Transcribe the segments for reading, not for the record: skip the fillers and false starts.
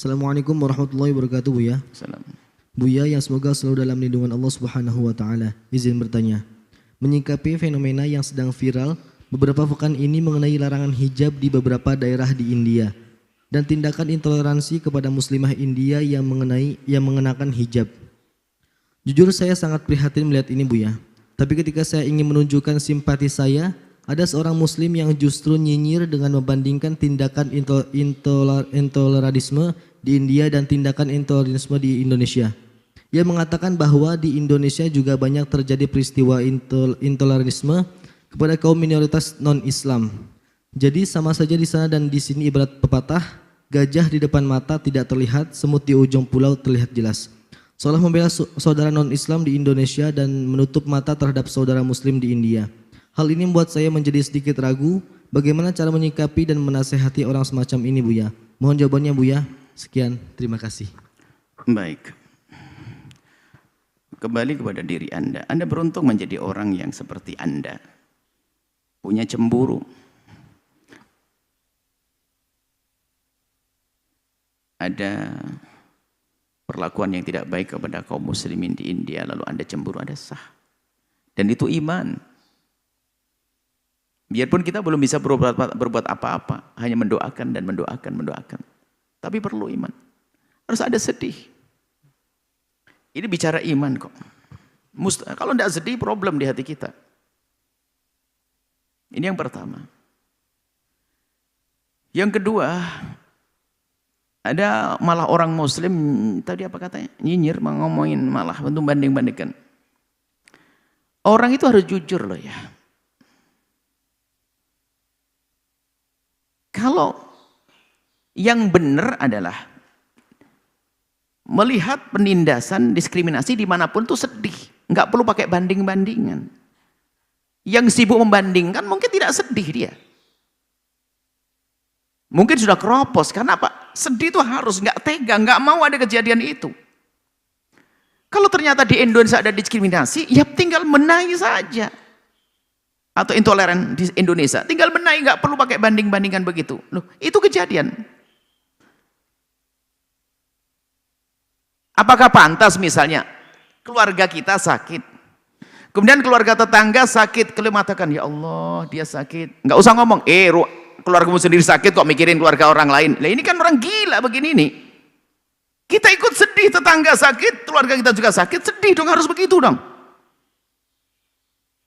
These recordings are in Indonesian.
Assalamualaikum warahmatullahi wabarakatuh, Buya. Salam. Buya yang semoga selalu dalam lindungan Allah Subhanahu wa taala. Izin bertanya. Menyikapi fenomena yang sedang viral beberapa pekan ini mengenai larangan hijab di beberapa daerah di India dan tindakan intoleransi kepada muslimah India yang mengenakan hijab. Jujur saya sangat prihatin melihat ini, Buya. Tapi ketika saya ingin menunjukkan simpati saya, ada seorang muslim yang justru nyinyir dengan membandingkan tindakan intolerantisme di India dan tindakan intolerantisme di Indonesia. Ia mengatakan bahwa di Indonesia juga banyak terjadi peristiwa intolerantisme kepada kaum minoritas non-Islam. Jadi sama saja di sana dan di sini ibarat pepatah, gajah di depan mata tidak terlihat, semut di ujung pulau terlihat jelas. Seolah membela saudara non-Islam di Indonesia dan menutup mata terhadap saudara muslim di India. Hal ini membuat saya menjadi sedikit ragu bagaimana cara menyikapi dan menasehati orang semacam ini, Buya. Mohon jawabannya, Buya. Sekian, terima kasih. Baik. Kembali kepada diri Anda. Anda beruntung menjadi orang yang seperti Anda. Punya cemburu. Ada perlakuan yang tidak baik kepada kaum muslimin di India, lalu Anda cemburu, Anda sah. Dan itu iman. Biarpun kita belum bisa berbuat apa-apa, hanya mendoakan dan mendoakan. Tapi perlu iman. Harus ada sedih. Ini bicara iman kok. Kalau tidak sedih, problem di hati kita. Ini yang pertama. Yang kedua, ada malah orang muslim, tadi apa katanya? Nyinyir, ngomongin malah untuk banding-bandingkan. Orang itu harus jujur loh ya. Kalau yang benar adalah melihat penindasan, diskriminasi dimanapun itu sedih. Nggak perlu pakai banding-bandingan. Yang sibuk membandingkan mungkin tidak sedih dia. Mungkin sudah keropos. Karena apa? Sedih itu harus, nggak tega, nggak mau ada kejadian itu. Kalau ternyata di Indonesia ada diskriminasi, ya tinggal benahi saja. Atau intoleran di Indonesia, tinggal benahi, nggak perlu pakai banding-bandingan begitu. Loh, itu kejadian. Apakah pantas misalnya keluarga kita sakit, kemudian keluarga tetangga sakit, kalian mengatakan ya Allah dia sakit, nggak usah ngomong, keluargamu sendiri sakit kok mikirin keluarga orang lain. Lah ini kan orang gila begini nih. Kita ikut sedih, tetangga sakit, keluarga kita juga sakit, sedih dong, harus begitu dong.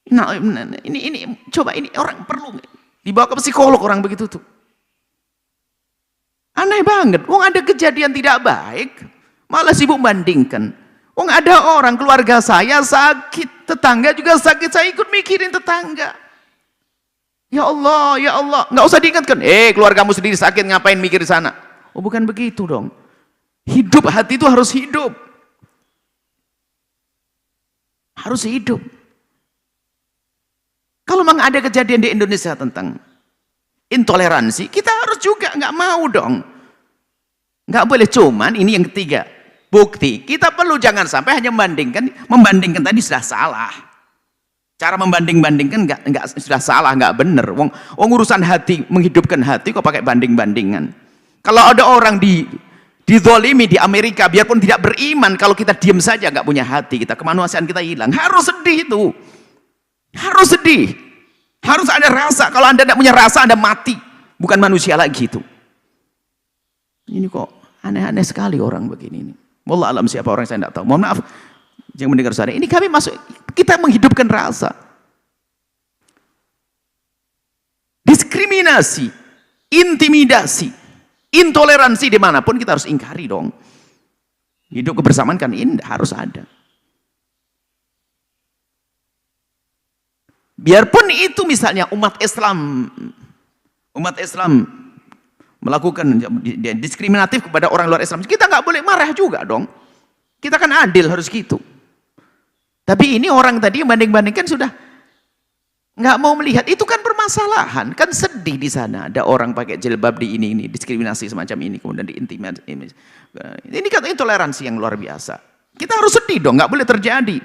Nah, ini coba ini orang perlu dibawa ke psikolog orang begitu tuh. Aneh banget. Wong ada kejadian tidak baik, malah sibuk bandingkan. Wong ada orang keluarga saya sakit, tetangga juga sakit, saya ikut mikirin tetangga. Ya Allah, nggak usah diingatkan. Keluargamu sendiri sakit, ngapain mikir di sana? Oh, bukan begitu dong. Hidup, hati itu harus hidup. Harus hidup. Kalau memang ada kejadian di Indonesia tentang intoleransi, kita harus juga, nggak mau dong. Nggak boleh, cuman ini yang ketiga. Bukti, kita perlu jangan sampai hanya membandingkan tadi sudah salah. Cara membanding-bandingkan nggak sudah salah, nggak benar. Wong urusan hati, menghidupkan hati kok pakai banding-bandingan. Kalau ada orang dizolimi di Amerika, biarpun tidak beriman, kalau kita diam saja nggak punya hati, kita kemanusiaan kita hilang. Harus sedih itu. Harus sedih, harus ada rasa. Kalau Anda tidak punya rasa, Anda mati, bukan manusia lagi itu. Ini kok aneh-aneh sekali orang begini. Wallah alam siapa orang saya tidak tahu. Mohon maaf yang mendengar saya. Ini kami kita menghidupkan rasa. Diskriminasi, intimidasi, intoleransi dimanapun kita harus ingkari dong. Hidup kebersamaan kan indah, harus ada. Biarpun itu misalnya umat Islam melakukan diskriminatif kepada orang luar Islam, kita nggak boleh marah juga dong. Kita kan adil, harus gitu. Tapi ini orang tadi banding-bandingkan sudah nggak mau melihat, itu kan permasalahan, kan sedih di sana. Ada orang pakai jilbab di ini diskriminasi semacam ini, kemudian diintimidasi. Ini kan intoleransi yang luar biasa. Kita harus sedih dong, nggak boleh terjadi.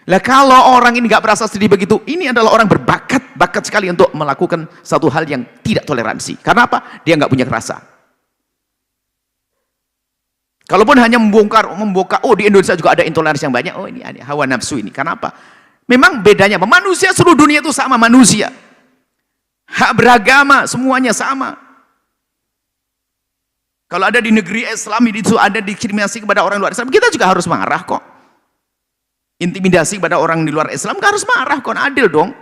Lah kalau orang ini nggak merasa sedih begitu, ini adalah orang bakat sekali untuk melakukan satu hal yang tidak toleransi. Karena apa? Dia nggak punya rasa. Kalaupun hanya membongkar, oh di Indonesia juga ada intoleransi yang banyak, oh ini ada hawa nafsu ini. Kenapa? Memang bedanya, manusia seluruh dunia itu sama manusia. Hak beragama, semuanya sama. Kalau ada di negeri Islam, itu ada diskriminasi kepada orang luar Islam, kita juga harus marah kok. Intimidasi kepada orang di luar Islam, kita harus marah kok, adil dong.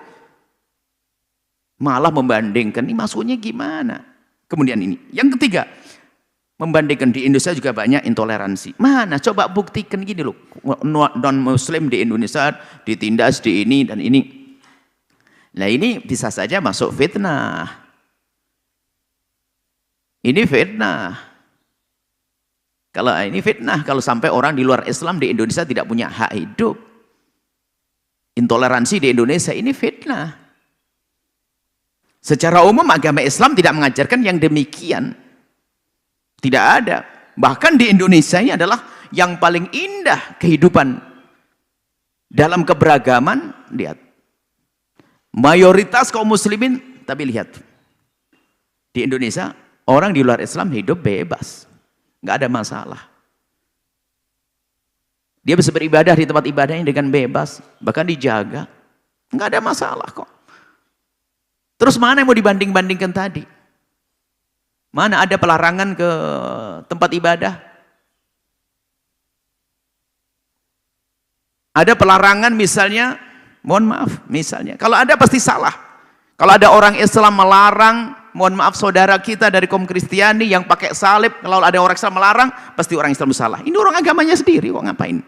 Malah membandingkan, ini maksudnya gimana? Kemudian ini, yang ketiga, membandingkan di Indonesia juga banyak intoleransi. Mana? Coba buktikan gini loh. Non-Muslim di Indonesia ditindas di ini dan ini. Nah ini bisa saja masuk fitnah. Ini fitnah. Kalau ini fitnah, kalau sampai orang di luar Islam di Indonesia tidak punya hak hidup. Intoleransi di Indonesia ini fitnah. Secara umum agama Islam tidak mengajarkan yang demikian. Tidak ada. Bahkan di Indonesia ini adalah yang paling indah kehidupan. Dalam keberagaman, lihat. Mayoritas kaum muslimin, tapi lihat. Di Indonesia, orang di luar Islam hidup bebas. Nggak ada masalah. Dia bisa beribadah di tempat ibadahnya dengan bebas. Bahkan dijaga. Nggak ada masalah kok. Terus mana yang mau dibanding-bandingkan tadi? Mana ada pelarangan ke tempat ibadah? Ada pelarangan misalnya, mohon maaf, misalnya. Kalau ada pasti salah. Kalau ada orang Islam melarang, mohon maaf saudara kita dari kaum Kristiani yang pakai salib, kalau ada orang Islam melarang, pasti orang Islam salah. Ini orang agamanya sendiri kok, ngapain?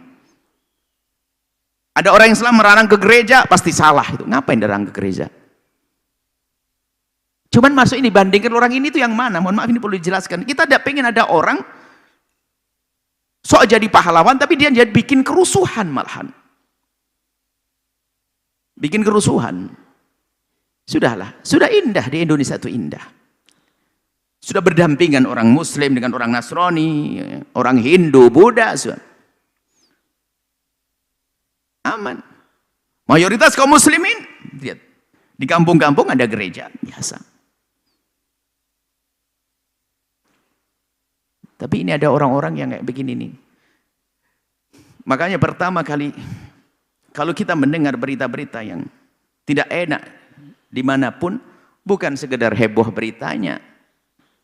Ada orang Islam melarang ke gereja, pasti salah. Itu ngapain dilarang ke gereja? Cuman masuk ini, bandingkan orang ini tuh yang mana? Mohon maaf ini perlu dijelaskan. Kita tidak pengen ada orang sok jadi pahlawan, tapi dia jadi bikin kerusuhan malahan. Bikin kerusuhan. Sudahlah, sudah indah di Indonesia itu indah. Sudah berdampingan orang Muslim dengan orang Nasrani, orang Hindu, Buddha. Sudah. Aman. Mayoritas kaum muslimin, lihat. Di kampung-kampung ada gereja, biasa. Tapi ini ada orang-orang yang kayak begini nih. Makanya pertama kali, kalau kita mendengar berita-berita yang tidak enak dimanapun, bukan sekedar heboh beritanya,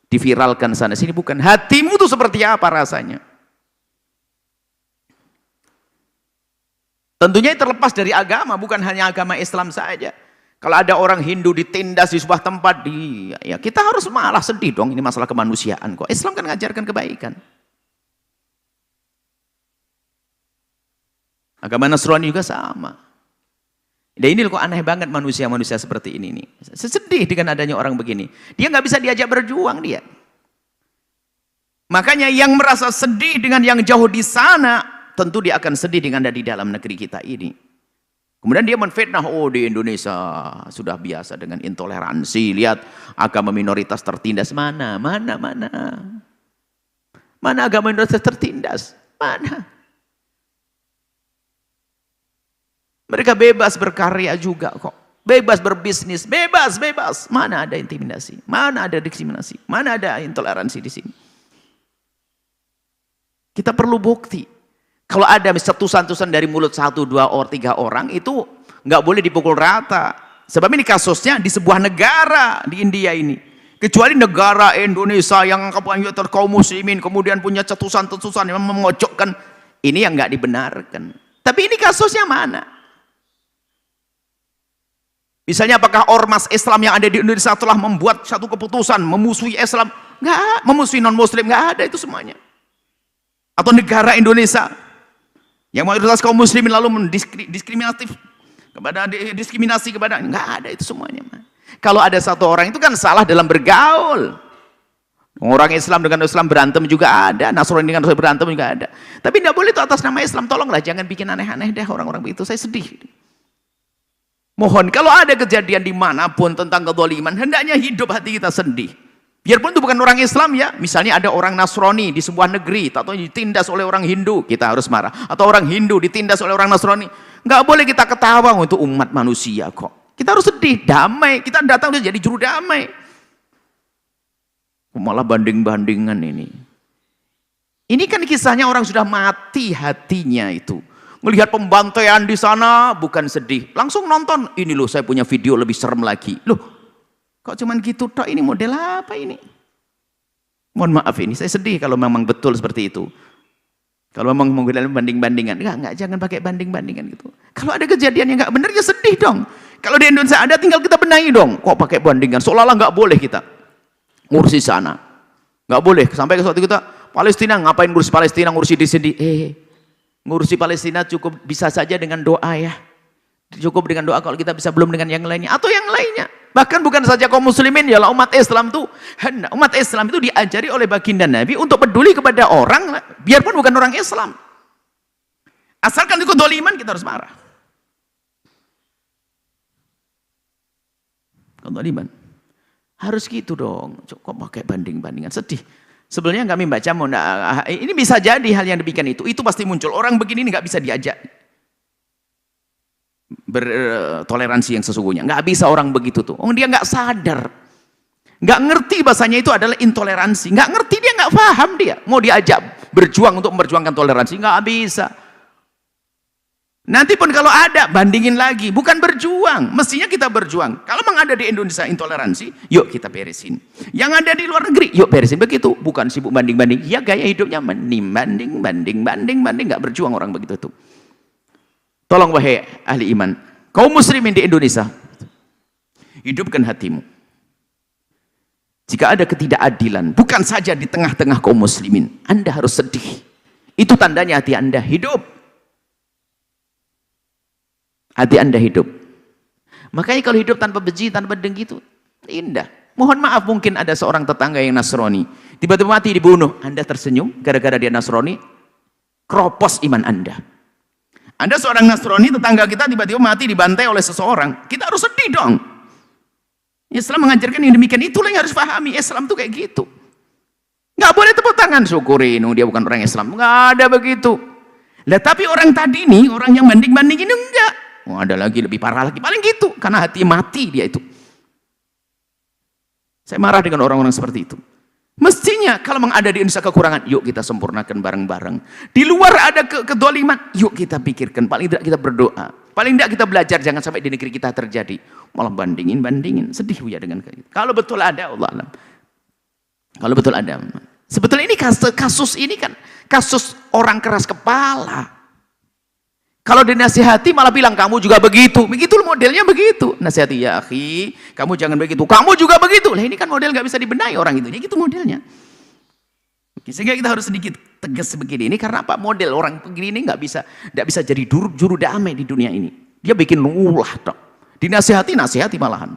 diviralkan sana sini, bukan. Hatimu tuh seperti apa rasanya? Tentunya terlepas dari agama, bukan hanya agama Islam saja. Kalau ada orang Hindu ditindas di sebuah tempat, ya kita harus malah sedih dong, ini masalah kemanusiaan kok. Islam kan mengajarkan kebaikan. Agama Nasrani juga sama. Dan ini kok aneh banget manusia-manusia seperti ini nih. Sedih dengan adanya orang begini. Dia nggak bisa diajak berjuang dia. Makanya yang merasa sedih dengan yang jauh di sana, tentu dia akan sedih dengan ada di dalam negeri kita ini. Kemudian dia menfitnah, oh di Indonesia sudah biasa dengan intoleransi. Lihat agama minoritas tertindas. Mana agama minoritas tertindas? Mana? Mereka bebas berkarya juga kok. Bebas berbisnis, bebas. Mana ada intimidasi? Mana ada diskriminasi? Mana ada intoleransi di sini? Kita perlu bukti. Kalau ada cetusan-cetusan dari mulut 1, 2, 3 orang, itu nggak boleh dipukul rata. Sebab ini kasusnya di sebuah negara di India ini. Kecuali negara Indonesia yang kaum muslimin kemudian punya cetusan-cetusan yang memojokkan. Ini yang nggak dibenarkan. Tapi ini kasusnya mana? Misalnya apakah ormas Islam yang ada di Indonesia telah membuat satu keputusan memusuhi Islam? Nggak, memusuhi non-muslim, nggak ada itu semuanya. Atau negara Indonesia yang mayoritas kaum muslimin lalu diskriminasi kepada, nggak ada itu semuanya. Kalau ada satu orang itu kan salah dalam bergaul. Orang Islam dengan Islam berantem juga ada, Nasrani dengan Nasrani berantem juga ada. Tapi tidak boleh itu atas nama Islam. Tolonglah jangan bikin aneh-aneh deh orang-orang begitu. Saya sedih. Mohon kalau ada kejadian dimanapun tentang kezaliman, hendaknya hidup hati kita sedih. Biarpun itu bukan orang Islam ya, misalnya ada orang Nasrani di sebuah negeri, atau ditindas oleh orang Hindu, kita harus marah. Atau orang Hindu ditindas oleh orang Nasrani, nggak boleh kita ketawa untuk umat manusia kok. Kita harus sedih, damai. Kita datang udah jadi juru damai. Malah banding-bandingan ini. Ini kan kisahnya orang sudah mati hatinya itu. Melihat pembantaian di sana bukan sedih, langsung nonton. Ini loh saya punya video lebih serem lagi. Loh, kok cuman gitu tok, ini model apa ini? Mohon maaf ini, saya sedih kalau memang betul seperti itu. Kalau memang menggunakan banding-bandingan, enggak, jangan pakai banding-bandingan gitu. Kalau ada kejadian yang enggak benar, ya sedih dong. Kalau di Indonesia ada, tinggal kita benahi dong. Kok pakai bandingan? Seolah-olah enggak boleh kita ngurusi sana. Enggak boleh. Sampai ke suatu kita, Palestina, ngapain ngurusi Palestina, ngurusi di sini? Ngurusi Palestina cukup bisa saja dengan doa ya. Cukup dengan doa kalau kita bisa, belum dengan yang lainnya. Atau yang lainnya. Bahkan bukan saja kaum muslimin, ya umat Islam itu diajari oleh baginda Nabi untuk peduli kepada orang, biarpun bukan orang Islam. Asalkan itu kedoliman, kita harus marah. Kedoliman. Harus gitu dong. Kok pakai banding-bandingan, sedih. Sebenarnya kami baca, ini bisa jadi hal yang demikian itu pasti muncul. Orang begini nggak bisa diajak bertoleransi yang sesungguhnya. Nggak bisa orang begitu tuh. Dia nggak sadar, nggak ngerti bahasanya itu adalah intoleransi. Nggak ngerti, dia nggak paham dia. Mau diajak berjuang untuk memperjuangkan toleransi, nggak bisa. Nanti pun kalau ada, bandingin lagi. Bukan berjuang, mestinya kita berjuang. Kalau memang ada di Indonesia intoleransi, yuk kita beresin. Yang ada di luar negeri, yuk beresin. Begitu, bukan sibuk banding-banding. Ya gaya hidupnya banding, nggak berjuang orang begitu tuh. Tolong wahai ahli iman, kaum muslimin di Indonesia, hidupkan hatimu. Jika ada ketidakadilan, bukan saja di tengah-tengah kaum muslimin, Anda harus sedih. Itu tandanya hati Anda hidup. Hati Anda hidup. Makanya kalau hidup tanpa benci, tanpa dengki itu indah. Mohon maaf, mungkin ada seorang tetangga yang Nasrani, tiba-tiba mati dibunuh. Anda tersenyum gara-gara dia Nasrani, keropos iman Anda. Anda seorang Nasrani, tetangga kita tiba-tiba mati dibantai oleh seseorang, kita harus sedih dong. Islam mengajarkan yang demikian, itulah yang harus pahami. Islam tuh kayak gitu. Nggak boleh tepuk tangan, syukurin, dia bukan orang Islam. Nggak ada begitu. Lah tapi orang tadi nih, orang yang banding-banding ini enggak. Ada lagi lebih parah lagi, paling gitu, karena hati mati dia itu. Saya marah dengan orang-orang seperti itu. Mestinya kalau memang ada di Indonesia kekurangan, yuk kita sempurnakan bareng-bareng. Di luar ada kedoliman, yuk kita pikirkan. Paling tidak kita berdoa. Paling tidak kita belajar, jangan sampai di negeri kita terjadi. Malah bandingin. Sedih ya dengan itu. Kalau betul ada, Allah alam. Kalau betul ada. Sebetulnya ini kasus ini kan kasus orang keras kepala. Kalau dinasihati malah bilang kamu juga begitu. Begitu modelnya begitu. Nasihati, ya akhi, kamu jangan begitu. Kamu juga begitu. Lah ini kan model nggak bisa dibenahi orang itu. Ya gitu modelnya. Oke, sehingga kita harus sedikit tegas begini. Ini karena apa? Model orang begini ini nggak bisa jadi juru damai di dunia ini. Dia bikin ulah dong. Dinasihati malahan.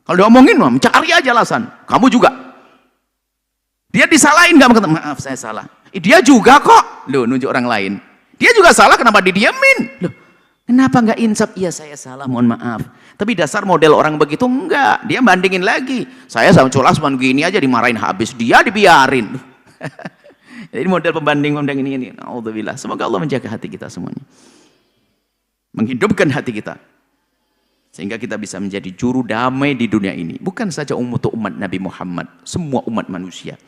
Kalau diomongin, cari aja alasan. Kamu juga. Dia disalahin nggak mengatakan maaf saya salah. Dia juga kok. Loh, nunjuk orang lain. Dia juga salah, kenapa didiamin? Loh, kenapa nggak insaf? Iya saya salah, mohon maaf. Tapi dasar model orang begitu enggak. Dia bandingin lagi. Saya sama Colas cuma gini aja dimarahin habis. Dia dibiarin. Jadi model pembanding ini. Alhamdulillah. Semoga Allah menjaga hati kita semuanya. Menghidupkan hati kita. Sehingga kita bisa menjadi juru damai di dunia ini. Bukan saja untuk umat Nabi Muhammad. Semua umat manusia.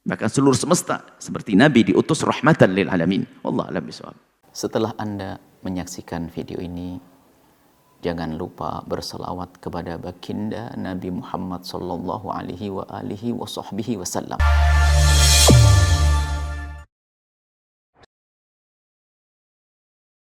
Bahkan seluruh semesta seperti Nabi diutus rahmatan lil alamin. Wallahu a'lam bishawab. Setelah Anda menyaksikan video ini, jangan lupa berselawat kepada baginda Nabi Muhammad sallallahu alaihi wa alihi wa sahbihi wasallam.